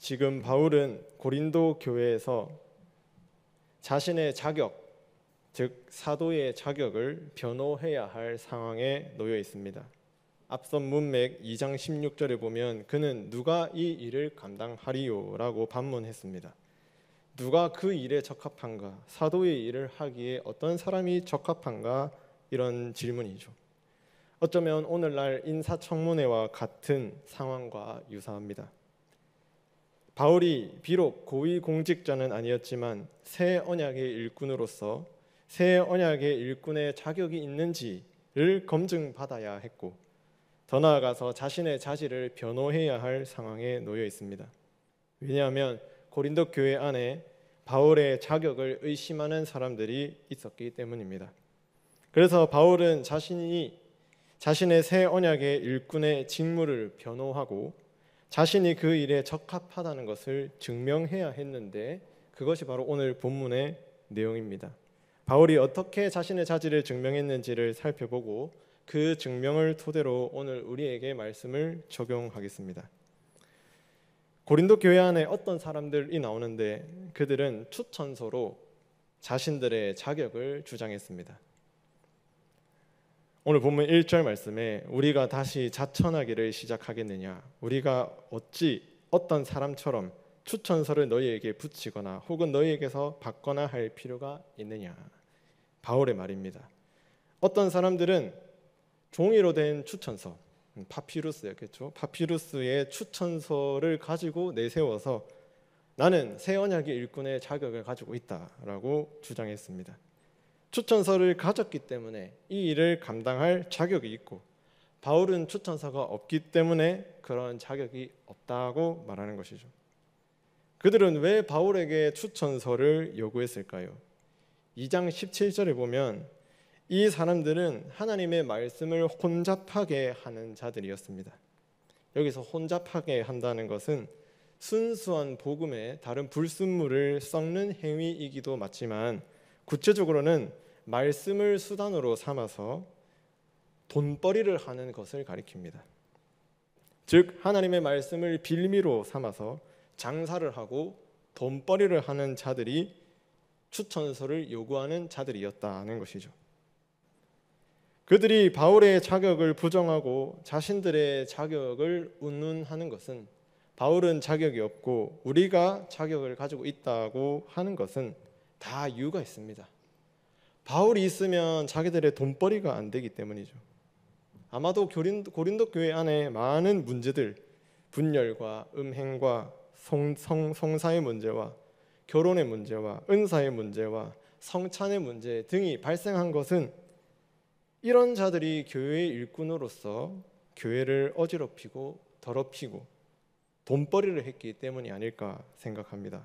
지금 바울은 고린도 교회에서 자신의 자격, 즉 사도의 자격을 변호해야 할 상황에 놓여 있습니다. 앞선 문맥 2장 16절에 보면 그는 누가 이 일을 감당하리요? 라고 반문했습니다. 누가 그 일에 적합한가? 사도의 일을 하기에 어떤 사람이 적합한가? 이런 질문이죠. 어쩌면 오늘날 인사청문회와 같은 상황과 유사합니다. 바울이 비록 고위공직자는 아니었지만 새 언약의 일꾼으로서 새 언약의 일꾼의 자격이 있는지를 검증받아야 했고, 더 나아가서 자신의 자질을 변호해야 할 상황에 놓여 있습니다. 왜냐하면 고린도 교회 안에 바울의 자격을 의심하는 사람들이 있었기 때문입니다. 그래서 바울은 자신의 새 언약의 일꾼의 직무를 변호하고 자신이 그 일에 적합하다는 것을 증명해야 했는데, 그것이 바로 오늘 본문의 내용입니다. 바울이 어떻게 자신의 자질을 증명했는지를 살펴보고 그 증명을 토대로 오늘 우리에게 말씀을 적용하겠습니다. 고린도 교회 안에 어떤 사람들이 나오는데 그들은 추천서로 자신들의 자격을 주장했습니다. 오늘 본문 1절 말씀에 우리가 다시 자천하기를 시작하겠느냐, 우리가 어찌 어떤 사람처럼 추천서를 너희에게 붙이거나 혹은 너희에게서 받거나 할 필요가 있느냐. 바울의 말입니다. 어떤 사람들은 종이로 된 추천서, 파피루스였겠죠. 파피루스의 추천서를 가지고 내세워서 나는 새 언약의 일꾼의 자격을 가지고 있다라고 주장했습니다. 추천서를 가졌기 때문에 이 일을 감당할 자격이 있고, 바울은 추천서가 없기 때문에 그런 자격이 없다고 말하는 것이죠. 그들은 왜 바울에게 추천서를 요구했을까요? 2장 17절에 보면 이 사람들은 하나님의 말씀을 혼잡하게 하는 자들이었습니다. 여기서 혼잡하게 한다는 것은 순수한 복음에 다른 불순물을 섞는 행위이기도 맞지만, 구체적으로는 말씀을 수단으로 삼아서 돈벌이를 하는 것을 가리킵니다. 즉 하나님의 말씀을 빌미로 삼아서 장사를 하고 돈벌이를 하는 자들이 추천서를 요구하는 자들이었다는 것이죠. 그들이 바울의 자격을 부정하고 자신들의 자격을 운운하는 것은, 바울은 자격이 없고 우리가 자격을 가지고 있다고 하는 것은 다 이유가 있습니다. 바울이 있으면 자기들의 돈벌이가 안 되기 때문이죠. 아마도 고린도 교회 안에 많은 문제들, 분열과 음행과 성사의 문제와 결혼의 문제와 은사의 문제와 성찬의 문제 등이 발생한 것은 이런 자들이 교회의 일꾼으로서 교회를 어지럽히고 더럽히고 돈벌이를 했기 때문이 아닐까 생각합니다.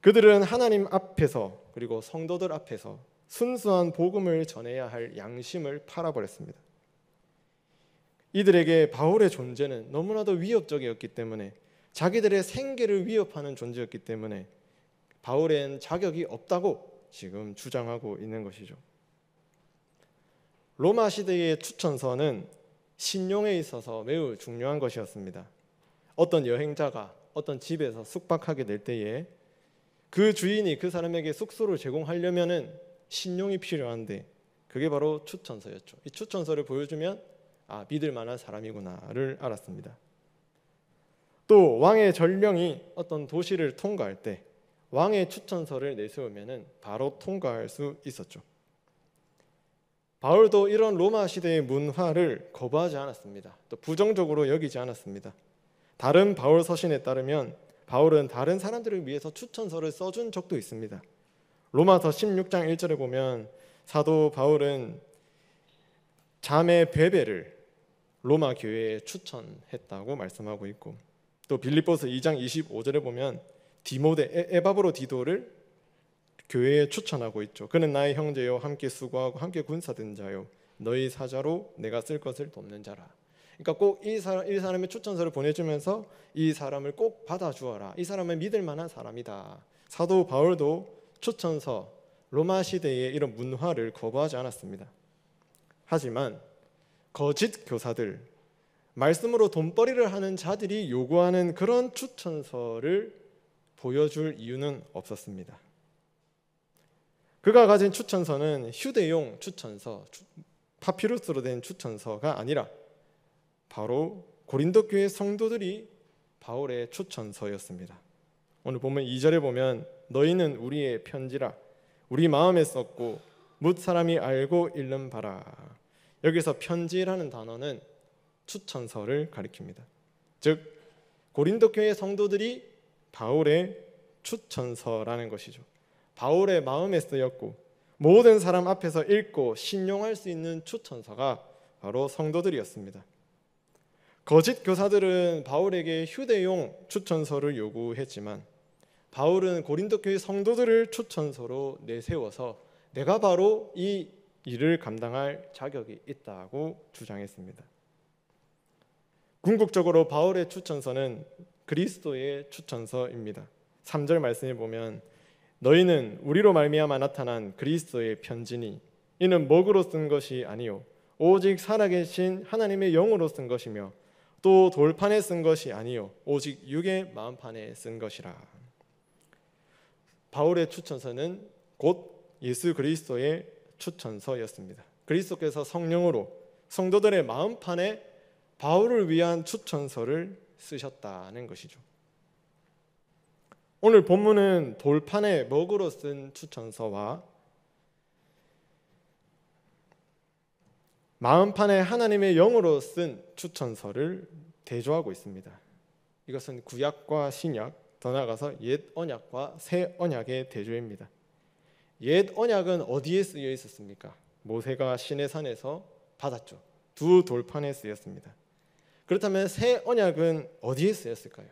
그들은 하나님 앞에서 그리고 성도들 앞에서 순수한 복음을 전해야 할 양심을 팔아버렸습니다. 이들에게 바울의 존재는 너무나도 위협적이었기 때문에, 자기들의 생계를 위협하는 존재였기 때문에 바울엔 자격이 없다고 지금 주장하고 있는 것이죠. 로마 시대의 추천서는 신용에 있어서 매우 중요한 것이었습니다. 어떤 여행자가 어떤 집에서 숙박하게 될 때에 그 주인이 그 사람에게 숙소를 제공하려면은 신용이 필요한데, 그게 바로 추천서였죠. 이 추천서를 보여주면 믿을 만한 사람이구나를 알았습니다. 또 왕의 전령이 어떤 도시를 통과할 때 왕의 추천서를 내세우면은 바로 통과할 수 있었죠. 바울도 이런 로마 시대의 문화를 거부하지 않았습니다. 또 부정적으로 여기지 않았습니다. 다른 바울 서신에 따르면 바울은 다른 사람들을 위해서 추천서를 써준 적도 있습니다. 로마서 16장 1절에 보면 사도 바울은 자매 베베를 로마 교회에 추천했다고 말씀하고 있고, 또 빌립보서 2장 25절에 보면 에바브로 디도를 교회에 추천하고 있죠. 그는 나의 형제요, 함께 수고하고 함께 군사된 자요, 너희 사자로 내가 쓸 것을 돕는 자라. 그러니까 꼭 이 사람의 추천서를 보내주면서 이 사람을 꼭 받아주어라, 이 사람은 믿을 만한 사람이다. 사도 바울도 추천서, 로마 시대의 이런 문화를 거부하지 않았습니다. 하지만 거짓 교사들, 말씀으로 돈벌이를 하는 자들이 요구하는 그런 추천서를 보여줄 이유는 없었습니다. 그가 가진 추천서는 휴대용 추천서, 파피루스로 된 추천서가 아니라 바로 고린도 교회 성도들이 바울의 추천서였습니다. 오늘 보면 2절에 보면 너희는 우리의 편지라 우리 마음에 썼고 뭇 사람이 알고 읽는 바라. 여기서 편지라는 단어는 추천서를 가리킵니다. 즉 고린도 교회 성도들이 바울의 추천서라는 것이죠. 바울의 마음에 쓰였고 모든 사람 앞에서 읽고 신용할 수 있는 추천서가 바로 성도들이었습니다. 거짓 교사들은 바울에게 휴대용 추천서를 요구했지만 바울은 고린도 교회 성도들을 추천서로 내세워서 내가 바로 이 일을 감당할 자격이 있다고 주장했습니다. 궁극적으로 바울의 추천서는 그리스도의 추천서입니다. 3절 말씀에 보면 너희는 우리로 말미암아 나타난 그리스도의 편지니 이는 먹으로 쓴 것이 아니요 오직 살아계신 하나님의 영으로 쓴 것이며 또 돌판에 쓴 것이 아니요 오직 육의 마음판에 쓴 것이라. 바울의 추천서는 곧 예수 그리스도의 추천서였습니다. 그리스도께서 성령으로 성도들의 마음판에 바울을 위한 추천서를 쓰셨다는 것이죠. 오늘 본문은 돌판에 먹으로 쓴 추천서와 마음판에 하나님의 영으로 쓴 추천서를 대조하고 있습니다. 이것은 구약과 신약, 더 나아가서 옛 언약과 새 언약의 대조입니다. 옛 언약은 어디에 쓰여 있었습니까? 모세가 시내산에서 받았죠. 두 돌판에 쓰였습니다. 그렇다면 새 언약은 어디에 쓰였을까요?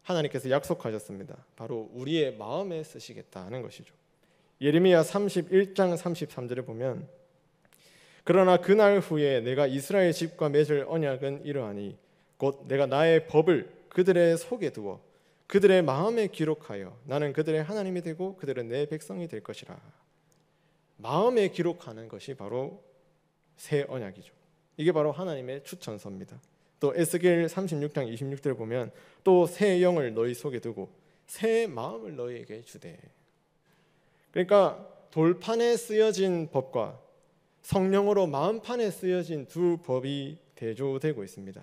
하나님께서 약속하셨습니다. 바로 우리의 마음에 쓰시겠다는 것이죠. 예레미야 31장 33절에 보면 그러나 그날 후에 내가 이스라엘 집과 맺을 언약은 이러하니 곧 내가 나의 법을 그들의 속에 두어 그들의 마음에 기록하여 나는 그들의 하나님이 되고 그들은 내 백성이 될 것이라. 마음에 기록하는 것이 바로 새 언약이죠. 이게 바로 하나님의 추천서입니다. 또 에스겔 36장 26절을 보면 또 새 영을 너희 속에 두고 새 마음을 너희에게 주되. 그러니까 돌판에 쓰여진 법과 성령으로 마음판에 쓰여진 두 법이 대조되고 있습니다.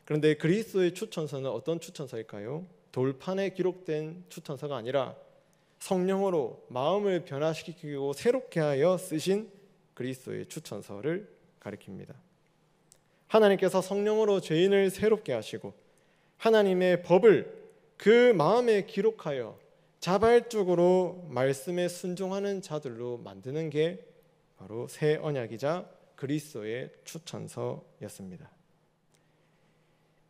그런데 그리스도의 추천서는 어떤 추천서일까요? 돌판에 기록된 추천서가 아니라 성령으로 마음을 변화시키고 새롭게 하여 쓰신 그리스도의 추천서를 가리킵니다. 하나님께서 성령으로 죄인을 새롭게 하시고 하나님의 법을 그 마음에 기록하여 자발적으로 말씀에 순종하는 자들로 만드는 게 바로 새 언약이자 그리스도의 추천서였습니다.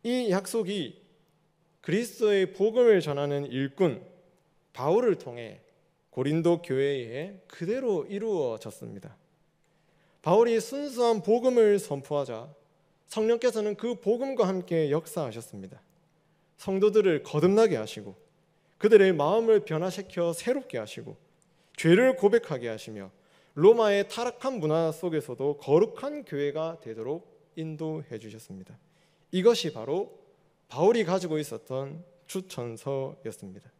이 약속이 그리스도의 복음을 전하는 일꾼 바울을 통해 고린도 교회에 그대로 이루어졌습니다. 바울이 순수한 복음을 선포하자 성령께서는 그 복음과 함께 역사하셨습니다. 성도들을 거듭나게 하시고 그들의 마음을 변화시켜 새롭게 하시고 죄를 고백하게 하시며 로마의 타락한 문화 속에서도 거룩한 교회가 되도록 인도해 주셨습니다. 이것이 바로 바울이 가지고 있었던 추천서였습니다.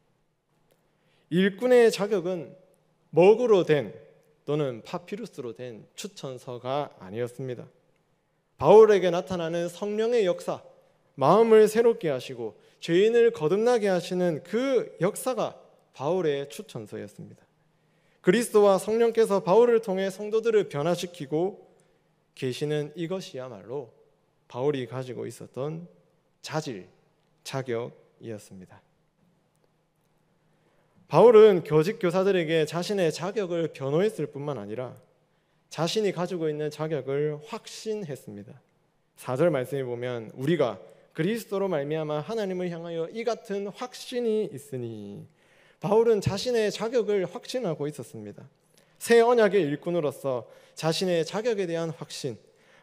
일꾼의 자격은 먹으로 된 또는 파피루스로 된 추천서가 아니었습니다. 바울에게 나타나는 성령의 역사, 마음을 새롭게 하시고 죄인을 거듭나게 하시는 그 역사가 바울의 추천서였습니다. 그리스도와 성령께서 바울을 통해 성도들을 변화시키고 계시는 이것이야말로 바울이 가지고 있었던 자질, 자격이었습니다. 바울은 거짓 교사들에게 자신의 자격을 변호했을 뿐만 아니라 자신이 가지고 있는 자격을 확신했습니다. 4절 말씀에 보면 우리가 그리스도로 말미암아 하나님을 향하여 이 같은 확신이 있으니, 바울은 자신의 자격을 확신하고 있었습니다. 새 언약의 일꾼으로서 자신의 자격에 대한 확신,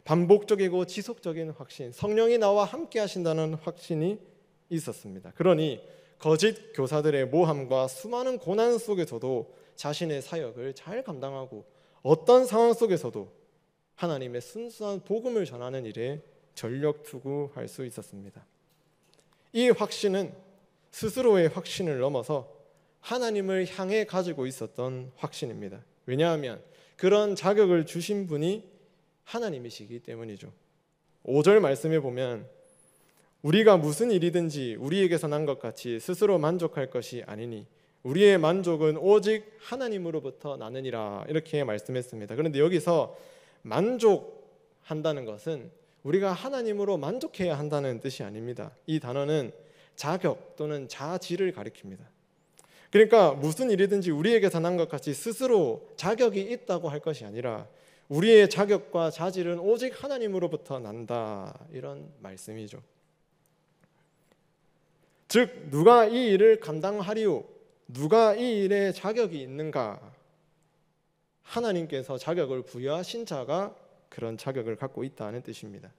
반복적이고 지속적인 확신, 성령이 나와 함께 하신다는 확신이 있었습니다. 그러니 거짓 교사들의 모함과 수많은 고난 속에서도 자신의 사역을 잘 감당하고 어떤 상황 속에서도 하나님의 순수한 복음을 전하는 일에 전력 투구할 수 있었습니다. 이 확신은 스스로의 확신을 넘어서 하나님을 향해 가지고 있었던 확신입니다. 왜냐하면 그런 자격을 주신 분이 하나님이시기 때문이죠. 5절 말씀에 보면 우리가 무슨 일이든지 우리에게서 난 것 같이 스스로 만족할 것이 아니니 우리의 만족은 오직 하나님으로부터 나느니라 이렇게 말씀했습니다. 그런데 여기서 만족한다는 것은 우리가 하나님으로 만족해야 한다는 뜻이 아닙니다. 이 단어는 자격 또는 자질을 가리킵니다. 그러니까 무슨 일이든지 우리에게서 난 것 같이 스스로 자격이 있다고 할 것이 아니라 우리의 자격과 자질은 오직 하나님으로부터 난다 이런 말씀이죠. 즉 누가 이 일을 감당하리요? 누가 이 일에 자격이 있는가? 하나님께서 자격을 부여하신 자가 그런 자격을 갖고 있다는 뜻입니다.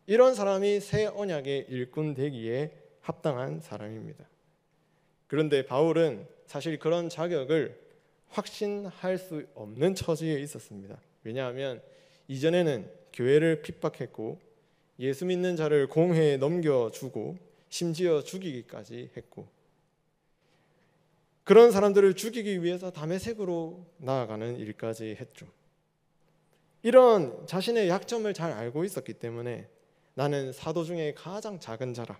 이런 사람이 새 언약의 일꾼 되기에 합당한 사람입니다. 그런데 바울은 사실 그런 자격을 확신할 수 없는 처지에 있었습니다. 왜냐하면 이전에는 교회를 핍박했고 예수 믿는 자를 공회에 넘겨주고 심지어 죽이기까지 했고 그런 사람들을 죽이기 위해서 다메섹으로 나아가는 일까지 했죠. 이런 자신의 약점을 잘 알고 있었기 때문에 나는 사도 중에 가장 작은 자라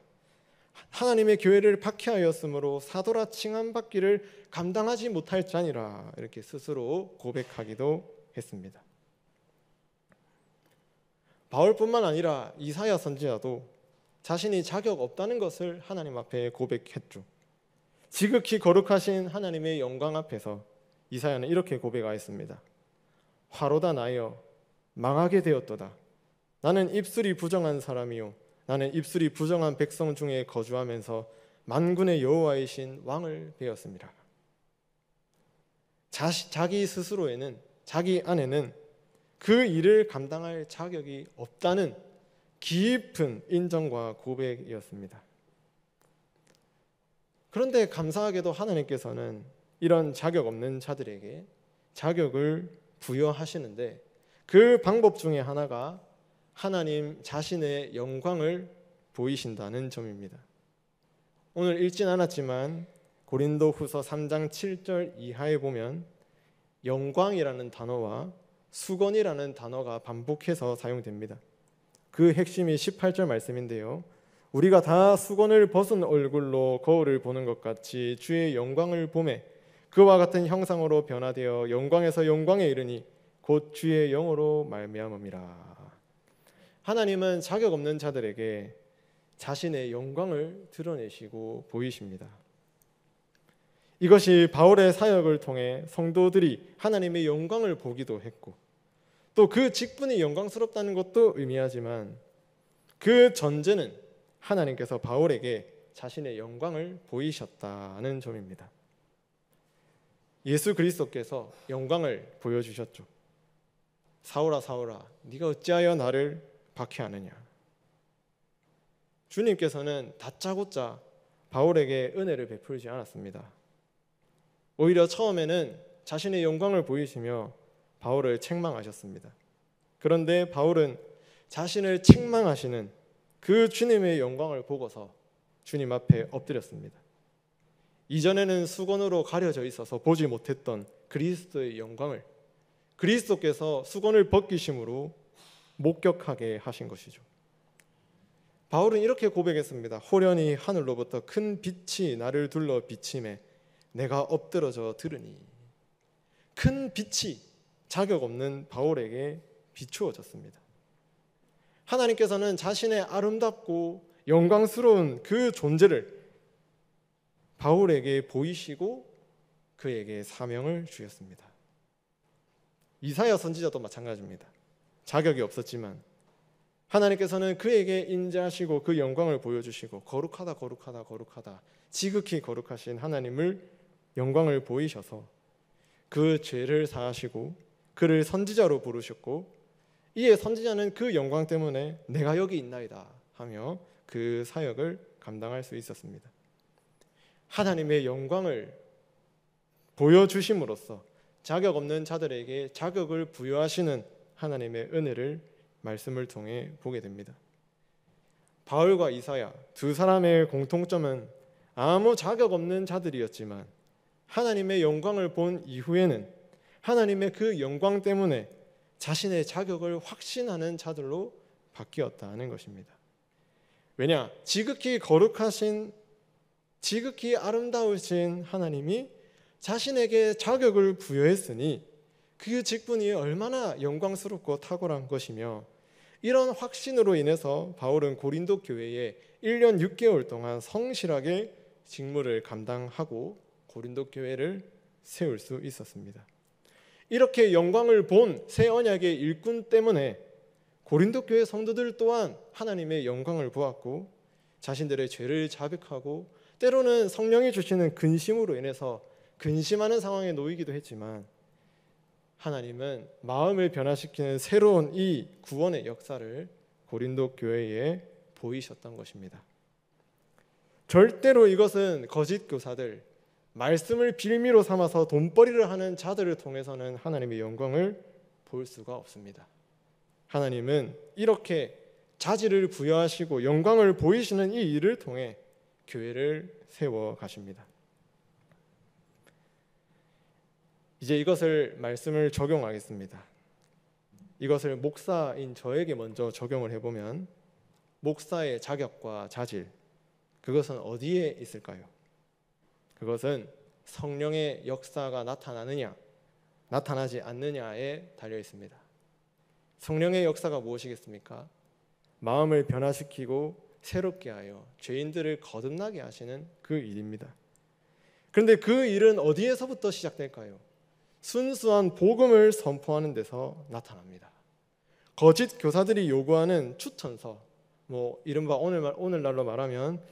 하나님의 교회를 박해하였으므로 사도라 칭함받기를 감당하지 못할 자니라 이렇게 스스로 고백하기도 했습니다. 바울뿐만 아니라 이사야 선지자도 자신이 자격 없다는 것을 하나님 앞에 고백했죠. 지극히 거룩하신 하나님의 영광 앞에서 이사야는 이렇게 고백하였습니다. 화로다 나여 망하게 되었도다. 나는 입술이 부정한 사람이요 나는 입술이 부정한 백성 중에 거주하면서 만군의 여호와이신 왕을 배웠습니다. 자기 스스로에는 자기 안에는 그 일을 감당할 자격이 없다는 깊은 인정과 고백이었습니다. 그런데 감사하게도 하나님께서는 이런 자격 없는 자들에게 자격을 부여하시는데 그 방법 중에 하나가 하나님 자신의 영광을 보이신다는 점입니다. 오늘 읽진 않았지만 고린도후서 3장 7절 이하에 보면 영광이라는 단어와 수건이라는 단어가 반복해서 사용됩니다. 그 핵심이 18절 말씀인데요. 우리가 다 수건을 벗은 얼굴로 거울을 보는 것 같이 주의 영광을 보매 그와 같은 형상으로 변화되어 영광에서 영광에 이르니 곧 주의 영으로 말미암음이라. 하나님은 자격 없는 자들에게 자신의 영광을 드러내시고 보이십니다. 이것이 바울의 사역을 통해 성도들이 하나님의 영광을 보기도 했고 또 그 직분이 영광스럽다는 것도 의미하지만 그 전제는 하나님께서 바울에게 자신의 영광을 보이셨다는 점입니다. 예수 그리스도께서 영광을 보여주셨죠. 사울아 사울아 네가 어찌하여 나를 박해하느냐. 주님께서는 다짜고짜 바울에게 은혜를 베풀지 않았습니다. 오히려 처음에는 자신의 영광을 보이시며 바울을 책망하셨습니다. 그런데 바울은 자신을 책망하시는 그 주님의 영광을 보고서 주님 앞에 엎드렸습니다. 이전에는 수건으로 가려져 있어서 보지 못했던 그리스도의 영광을 그리스도께서 수건을 벗기심으로 목격하게 하신 것이죠. 바울은 이렇게 고백했습니다. 호련히 하늘로부터 큰 빛이 나를 둘러 비치매 내가 엎드러져 들으니. 큰 빛이 자격 없는 바울에게 비추어졌습니다. 하나님께서는 자신의 아름답고 영광스러운 그 존재를 바울에게 보이시고 그에게 사명을 주셨습니다. 이사야 선지자도 마찬가지입니다. 자격이 없었지만 하나님께서는 그에게 인자하시고 그 영광을 보여주시고 거룩하다 거룩하다 거룩하다 지극히 거룩하신 하나님을 영광을 보이셔서 그 죄를 사하시고 그를 선지자로 부르셨고 이에 선지자는 그 영광 때문에 내가 여기 있나이다 하며 그 사역을 감당할 수 있었습니다. 하나님의 영광을 보여주심으로써 자격 없는 자들에게 자격을 부여하시는 하나님의 은혜를 말씀을 통해 보게 됩니다. 바울과 이사야 두 사람의 공통점은 아무 자격 없는 자들이었지만 하나님의 영광을 본 이후에는 하나님의 그 영광 때문에 자신의 자격을 확신하는 자들로 바뀌었다는 것입니다. 왜냐? 지극히 거룩하신, 지극히 아름다우신 하나님이 자신에게 자격을 부여했으니 그 직분이 얼마나 영광스럽고 탁월한 것이며, 이런 확신으로 인해서 바울은 고린도 교회에 1년 6개월 동안 성실하게 직무를 감당하고 고린도 교회를 세울 수 있었습니다. 이렇게 영광을 본 새 언약의 일꾼 때문에 고린도 교회 성도들 또한 하나님의 영광을 보았고 자신들의 죄를 자백하고 때로는 성령이 주시는 근심으로 인해서 근심하는 상황에 놓이기도 했지만, 하나님은 마음을 변화시키는 새로운 이 구원의 역사를 고린도 교회에 보이셨던 것입니다. 절대로 이것은 거짓 교사들, 말씀을 빌미로 삼아서 돈벌이를 하는 자들을 통해서는 하나님의 영광을 볼 수가 없습니다. 하나님은 이렇게 자질을 부여하시고 영광을 보이시는 이 일을 통해 교회를 세워 가십니다. 이제 이것을 말씀을 적용하겠습니다. 이것을 목사인 저에게 먼저 적용을 해보면, 목사의 자격과 자질, 그것은 어디에 있을까요? 그것은 성령의 역사가 나타나느냐 나타나지 않느냐에 달려 있습니다. 성령의 역사가 무엇이겠습니까? 마음을 변화시키고 새롭게 하여 죄인들을 거듭나게 하시는 그 일입니다. 그런데 그 일은 어디에서부터 시작될까요? 순수한 복음을 선포하는 데서 나타납니다. 거짓 교사들이 요구하는 추천서, 이른바 오늘날로 말하면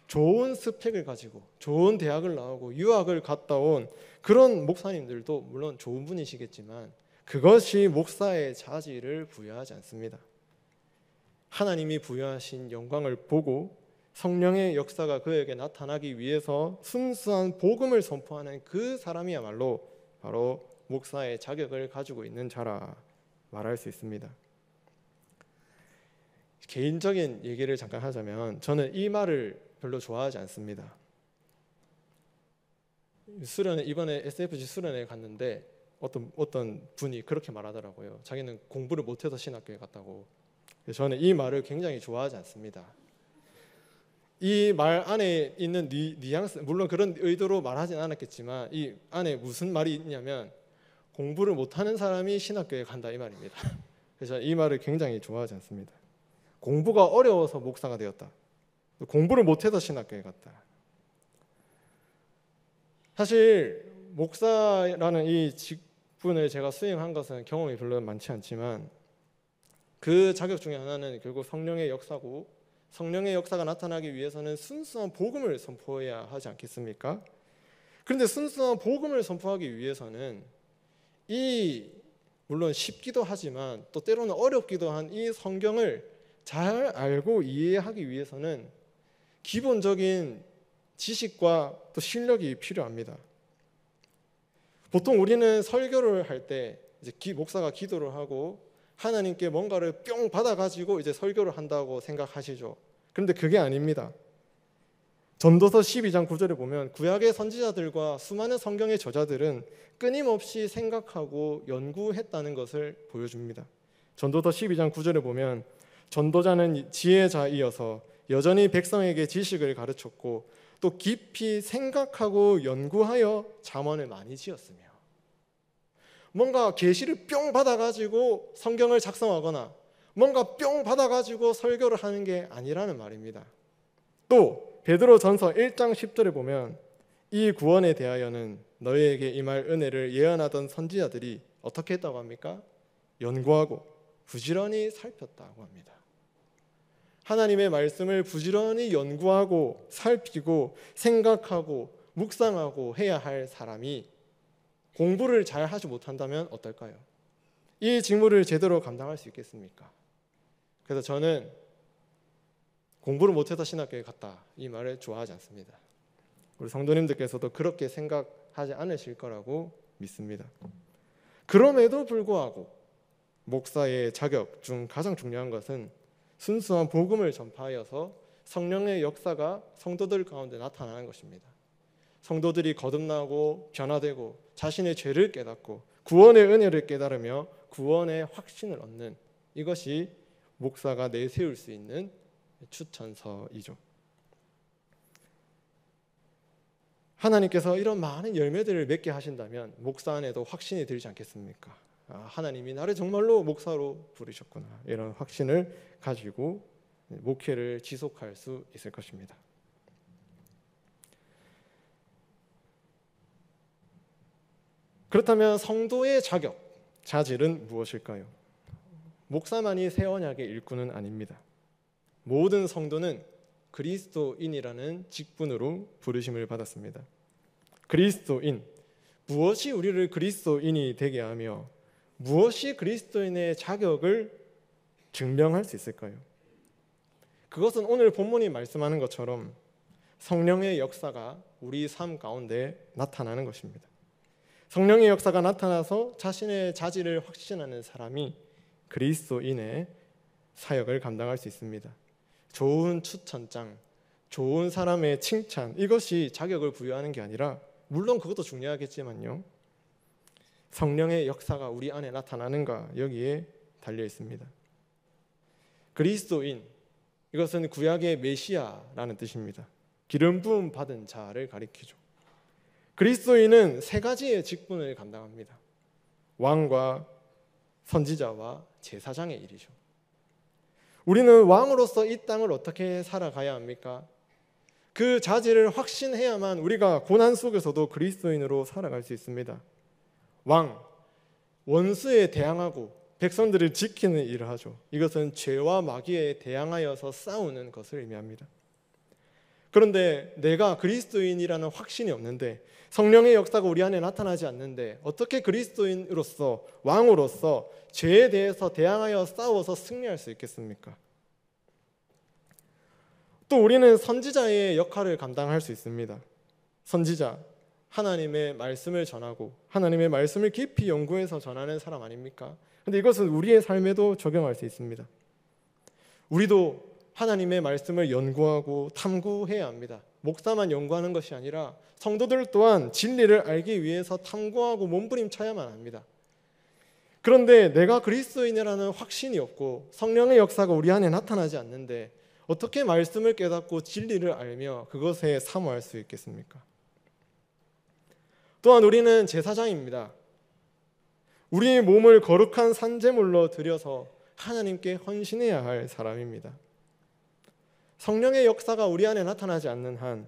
좋은 스펙을 가지고 좋은 대학을 나오고 유학을 갔다 온 그런 목사님들도 물론 좋은 분이시겠지만 그것이 목사의 자질을 부여하지 않습니다. 하나님이 부여하신 영광을 보고 성령의 역사가 그에게 나타나기 위해서 순수한 복음을 선포하는 그 사람이야말로 바로 목사의 자격을 가지고 있는 자라 말할 수 있습니다. 개인적인 얘기를 잠깐 하자면, 저는 이 말을 별로 좋아하지 않습니다. 이번에 SFG 수련회 갔는데 어떤 분이 그렇게 말하더라고요. 자기는 공부를 못해서 신학교에 갔다고. 저는 이 말을 굉장히 좋아하지 않습니다. 이 말 안에 있는 뉘앙스, 물론 그런 의도로 말하진 않았겠지만 이 안에 무슨 말이 있냐면, 공부를 못하는 사람이 신학교에 간다 이 말입니다. 그래서 이 말을 굉장히 좋아하지 않습니다. 공부가 어려워서 목사가 되었다, 공부를 못해서 신학교에 갔다. 사실 목사라는 이 직분을 제가 수행한 것은 경험이 별로 많지 않지만, 그 자격 중에 하나는 결국 성령의 역사고, 성령의 역사가 나타나기 위해서는 순수한 복음을 선포해야 하지 않겠습니까? 그런데 순수한 복음을 선포하기 위해서는 물론 쉽기도 하지만 또 때로는 어렵기도 한 이 성경을 잘 알고 이해하기 위해서는 기본적인 지식과 또 실력이 필요합니다. 보통 우리는 설교를 할 때 이제 목사가 기도를 하고 하나님께 뭔가를 뿅 받아가지고 이제 설교를 한다고 생각하시죠. 그런데 그게 아닙니다. 전도서 12장 9절에 보면 구약의 선지자들과 수많은 성경의 저자들은 끊임없이 생각하고 연구했다는 것을 보여줍니다. 전도서 12장 9절에 보면 전도자는 지혜자이어서 여전히 백성에게 지식을 가르쳤고 또 깊이 생각하고 연구하여 잠언을 많이 지었으며, 뭔가 계시를 뿅 받아가지고 성경을 작성하거나 뭔가 뿅 받아가지고 설교를 하는 게 아니라는 말입니다. 또 베드로전서 1장 10절에 보면 이 구원에 대하여는 너희에게 임할 은혜를 예언하던 선지자들이 어떻게 했다고 합니까? 연구하고 부지런히 살폈다고 합니다. 하나님의 말씀을 부지런히 연구하고 살피고 생각하고 묵상하고 해야 할 사람이 공부를 잘 하지 못한다면 어떨까요? 이 직무를 제대로 감당할 수 있겠습니까? 그래서 저는 공부를 못해서 신학교에 갔다 이 말을 좋아하지 않습니다. 우리 성도님들께서도 그렇게 생각하지 않으실 거라고 믿습니다. 그럼에도 불구하고 목사의 자격 중 가장 중요한 것은 순수한 복음을 전파하여서 성령의 역사가 성도들 가운데 나타나는 것입니다. 성도들이 거듭나고 변화되고 자신의 죄를 깨닫고 구원의 은혜를 깨달으며 구원의 확신을 얻는, 이것이 목사가 내세울 수 있는 추천서이죠. 하나님께서 이런 많은 열매들을 맺게 하신다면 목사 안에도 확신이 들지 않겠습니까? 하나님이 나를 정말로 목사로 부르셨구나, 이런 확신을 가지고 목회를 지속할 수 있을 것입니다. 그렇다면 성도의 자격, 자질은 무엇일까요? 목사만이 새 언약의 일꾼은 아닙니다. 모든 성도는 그리스도인이라는 직분으로 부르심을 받았습니다. 그리스도인, 무엇이 우리를 그리스도인이 되게 하며 무엇이 그리스도인의 자격을 증명할 수 있을까요? 그것은 오늘 본문이 말씀하는 것처럼 성령의 역사가 우리 삶 가운데 나타나는 것입니다. 성령의 역사가 나타나서 자신의 자질을 확신하는 사람이 그리스도인의 사역을 감당할 수 있습니다. 좋은 추천장, 좋은 사람의 칭찬, 이것이 자격을 부여하는 게 아니라, 물론 그것도 중요하겠지만요, 성령의 역사가 우리 안에 나타나는가, 여기에 달려 있습니다. 그리스도인, 이것은 구약의 메시아라는 뜻입니다. 기름 부음 받은 자를 가리키죠. 그리스도인은 세 가지의 직분을 감당합니다. 왕과 선지자와 제사장의 일이죠. 우리는 왕으로서 이 땅을 어떻게 살아가야 합니까? 그 자질을 확신해야만 우리가 고난 속에서도 그리스도인으로 살아갈 수 있습니다. 왕, 원수에 대항하고 백성들을 지키는 일을 하죠. 이것은 죄와 마귀에 대항하여서 싸우는 것을 의미합니다. 그런데 내가 그리스도인이라는 확신이 없는데, 성령의 역사가 우리 안에 나타나지 않는데 어떻게 그리스도인으로서, 왕으로서 죄에 대해서 대항하여 싸워서 승리할 수 있겠습니까? 또 우리는 선지자의 역할을 감당할 수 있습니다. 선지자, 하나님의 말씀을 전하고 하나님의 말씀을 깊이 연구해서 전하는 사람 아닙니까? 근데 이것은 우리의 삶에도 적용할 수 있습니다. 우리도 하나님의 말씀을 연구하고 탐구해야 합니다. 목사만 연구하는 것이 아니라 성도들 또한 진리를 알기 위해서 탐구하고 몸부림쳐야만 합니다. 그런데 내가 그리스도인이라는 확신이 없고 성령의 역사가 우리 안에 나타나지 않는데 어떻게 말씀을 깨닫고 진리를 알며 그것에 사모할 수 있겠습니까? 또한 우리는 제사장입니다. 우리의 몸을 거룩한 산제물로 드려서 하나님께 헌신해야 할 사람입니다. 성령의 역사가 우리 안에 나타나지 않는 한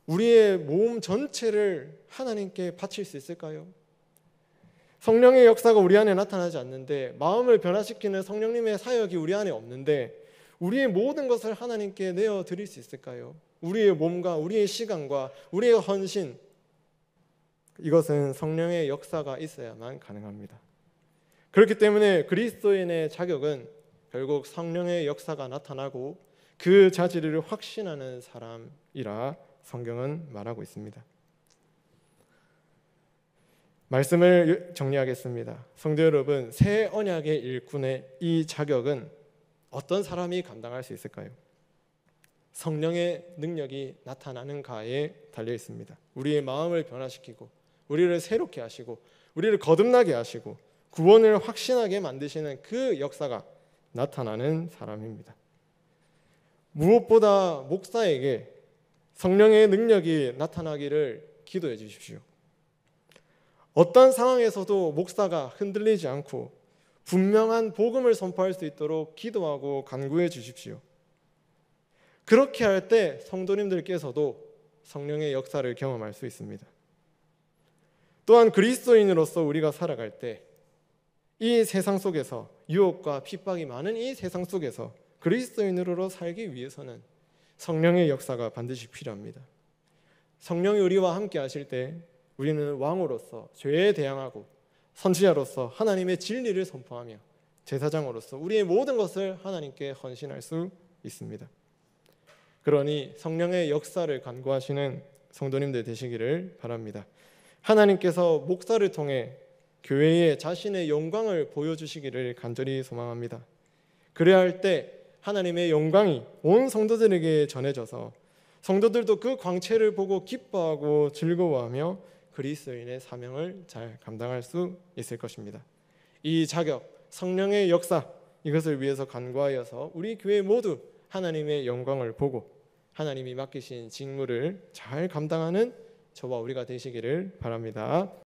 우리의 몸 전체를 하나님께 바칠 수 있을까요? 성령의 역사가 우리 안에 나타나지 않는데, 마음을 변화시키는 성령님의 사역이 우리 안에 없는데 우리의 모든 것을 하나님께 내어드릴 수 있을까요? 우리의 몸과 우리의 시간과 우리의 헌신, 이것은 성령의 역사가 있어야만 가능합니다. 그렇기 때문에 그리스도인의 자격은 결국 성령의 역사가 나타나고 그 자질을 확신하는 사람이라 성경은 말하고 있습니다. 말씀을 정리하겠습니다. 성도 여러분, 새 언약의 일꾼의 이 자격은 어떤 사람이 감당할 수 있을까요? 성령의 능력이 나타나는가에 달려 있습니다. 우리의 마음을 변화시키고 우리를 새롭게 하시고 우리를 거듭나게 하시고 구원을 확신하게 만드시는 그 역사가 나타나는 사람입니다. 무엇보다 목사에게 성령의 능력이 나타나기를 기도해 주십시오. 어떤 상황에서도 목사가 흔들리지 않고 분명한 복음을 선포할 수 있도록 기도하고 간구해 주십시오. 그렇게 할 때 성도님들께서도 성령의 역사를 경험할 수 있습니다. 또한 그리스도인으로서 우리가 살아갈 때 이 세상 속에서 유혹과 핍박이 많은 이 세상 속에서 그리스도인으로 살기 위해서는 성령의 역사가 반드시 필요합니다. 성령이 우리와 함께 하실 때 우리는 왕으로서 죄에 대항하고 선지자로서 하나님의 진리를 선포하며 제사장으로서 우리의 모든 것을 하나님께 헌신할 수 있습니다. 그러니 성령의 역사를 간구하시는 성도님들 되시기를 바랍니다. 하나님께서 목사를 통해 교회에 자신의 영광을 보여주시기를 간절히 소망합니다. 그래야 할 때 하나님의 영광이 온 성도들에게 전해져서 성도들도 그 광채를 보고 기뻐하고 즐거워하며 그리스도인의 사명을 잘 감당할 수 있을 것입니다. 이 자격, 성령의 역사, 이것을 위해서 간구하여서 우리 교회 모두 하나님의 영광을 보고 하나님이 맡기신 직무를 잘 감당하는 저와 우리가 되시기를 바랍니다.